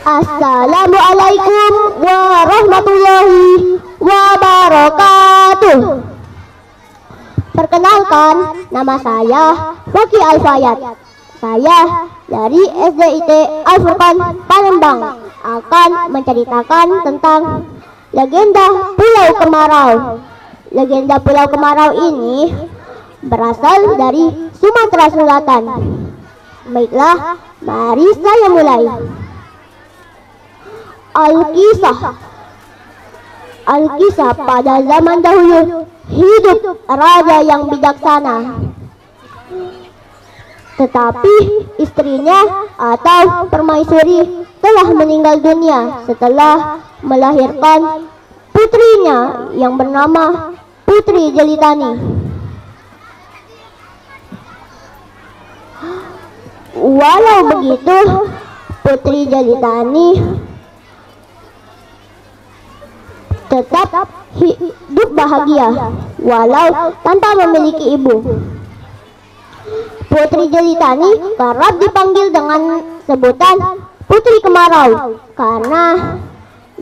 Assalamualaikum warahmatullahi wabarakatuh. Perkenalkan, nama saya Waki Alfayat. Saya dari SDIT Al-Furqan Palembang akan menceritakan tentang legenda Pulau Kemarau. Legenda Pulau Kemarau ini berasal dari Sumatera Selatan. Baiklah, mari saya mulai. Alkisah pada zaman dahulu hidup raja yang bijaksana. Tetapi istrinya atau permaisuri telah meninggal dunia setelah melahirkan putrinya yang bernama Putri Jelitani. Walau begitu, Putri Jelitani tetap hidup bahagia walau tanpa memiliki ibu. Putri Jelitani kerap dipanggil dengan sebutan Putri Kemarau karena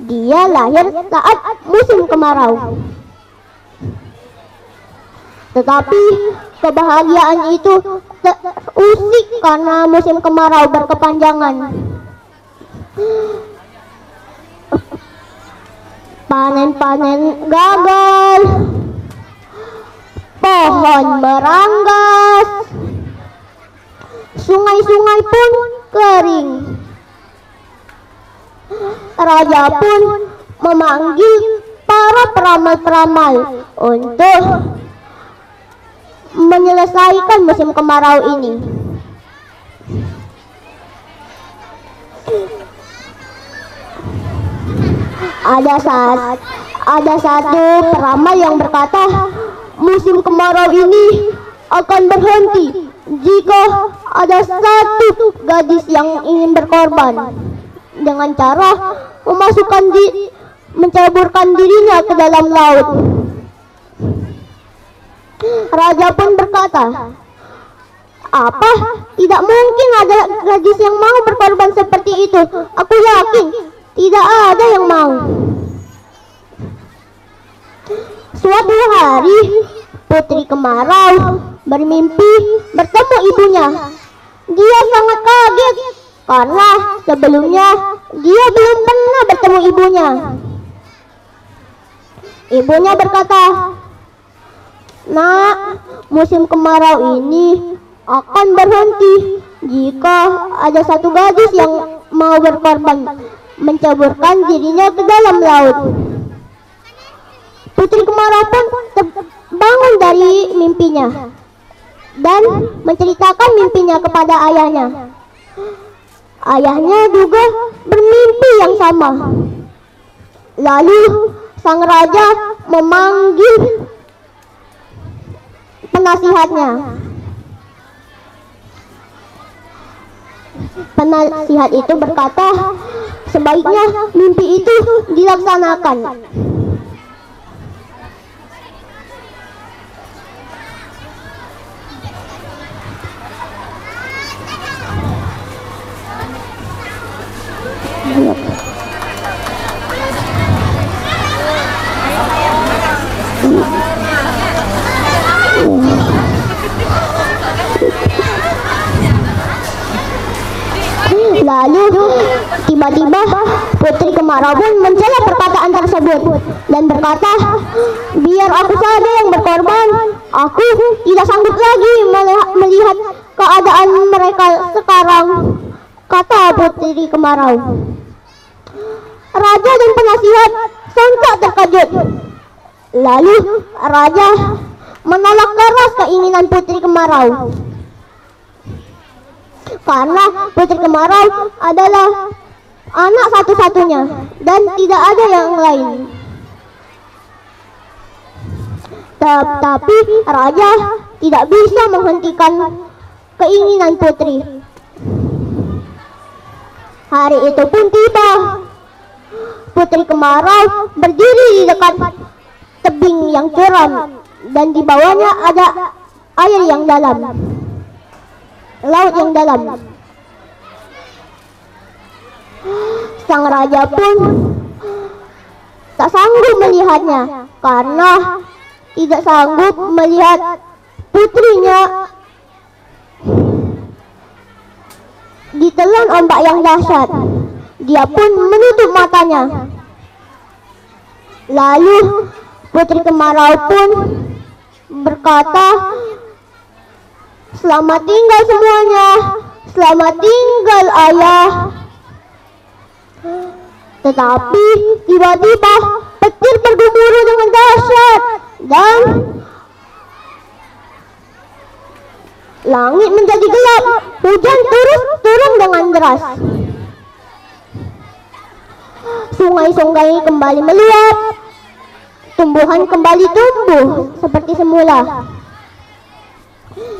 dia lahir saat musim kemarau. Tetapi kebahagiaan itu terusik karena musim kemarau berkepanjangan. Panen-panen gagal, pohon meranggas, sungai-sungai pun kering. Raja pun memanggil para peramal-peramal untuk menyelesaikan musim kemarau ini. Ada satu peramal yang berkata, musim kemarau ini akan berhenti jika ada satu gadis yang ingin berkorban dengan cara menceburkan dirinya ke dalam laut. Raja pun berkata, apa? Tidak mungkin ada gadis yang mau berkorban seperti itu. Aku yakin tidak ada yang mau. Suatu hari, Putri Kemarau bermimpi bertemu ibunya. Dia sangat kaget karena sebelumnya dia belum pernah bertemu ibunya. Ibunya berkata, "Nak, musim kemarau ini akan berhenti jika ada satu gadis yang mau berkorban menceburkan dirinya ke dalam laut." Putri Kemarau pun terbangun dari mimpinya dan menceritakan mimpinya kepada ayahnya. Ayahnya juga bermimpi yang sama. Lalu sang raja memanggil penasihatnya. Penasihat itu berkata, sebaiknya mimpi itu dilaksanakan. Lalu tiba-tiba Putri Kemarau pun mencela perkataan tersebut dan berkata, biar aku saja yang berkorban, aku tidak sanggup lagi melihat keadaan mereka sekarang, kata Putri Kemarau. Raja dan penasihat sontak terkejut. Lalu raja menolak keras keinginan Putri Kemarau karena Putri Kemarau adalah anak satu-satunya dan tidak ada yang lain. Tetapi raja tidak bisa menghentikan keinginan putri. Hari itu pun tiba. Putri Kemarau berdiri di dekat tebing yang curam dan di bawahnya ada air yang dalam, laut yang dalam. Sang raja pun tak sanggup melihatnya karena tidak sanggup melihat putrinya ditelan ombak yang dahsyat. Dia pun menutup matanya. Lalu putri kemarau pun berkata, "Selamat tinggal semuanya, selamat tinggal ayah." Tetapi tiba-tiba petir bergemuruh dengan dahsyat dan langit menjadi gelap. Hujan terus turun dengan deras. Sungai-sungai kembali meluap. Tumbuhan kembali tumbuh seperti semula.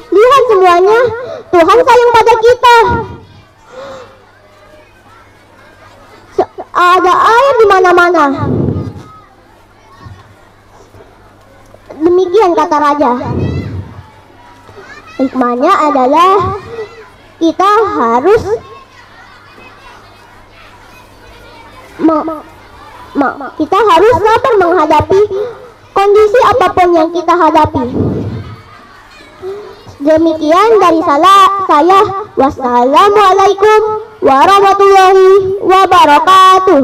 Lihat semuanya, Tuhan sayang pada kita. Ada air di mana-mana. Demikian kata raja. Hikmahnya adalah kita harus sabar menghadapi kondisi apapun yang kita hadapi. Demikian dari saya. Wassalamualaikum warahmatullahi wabarakatuh.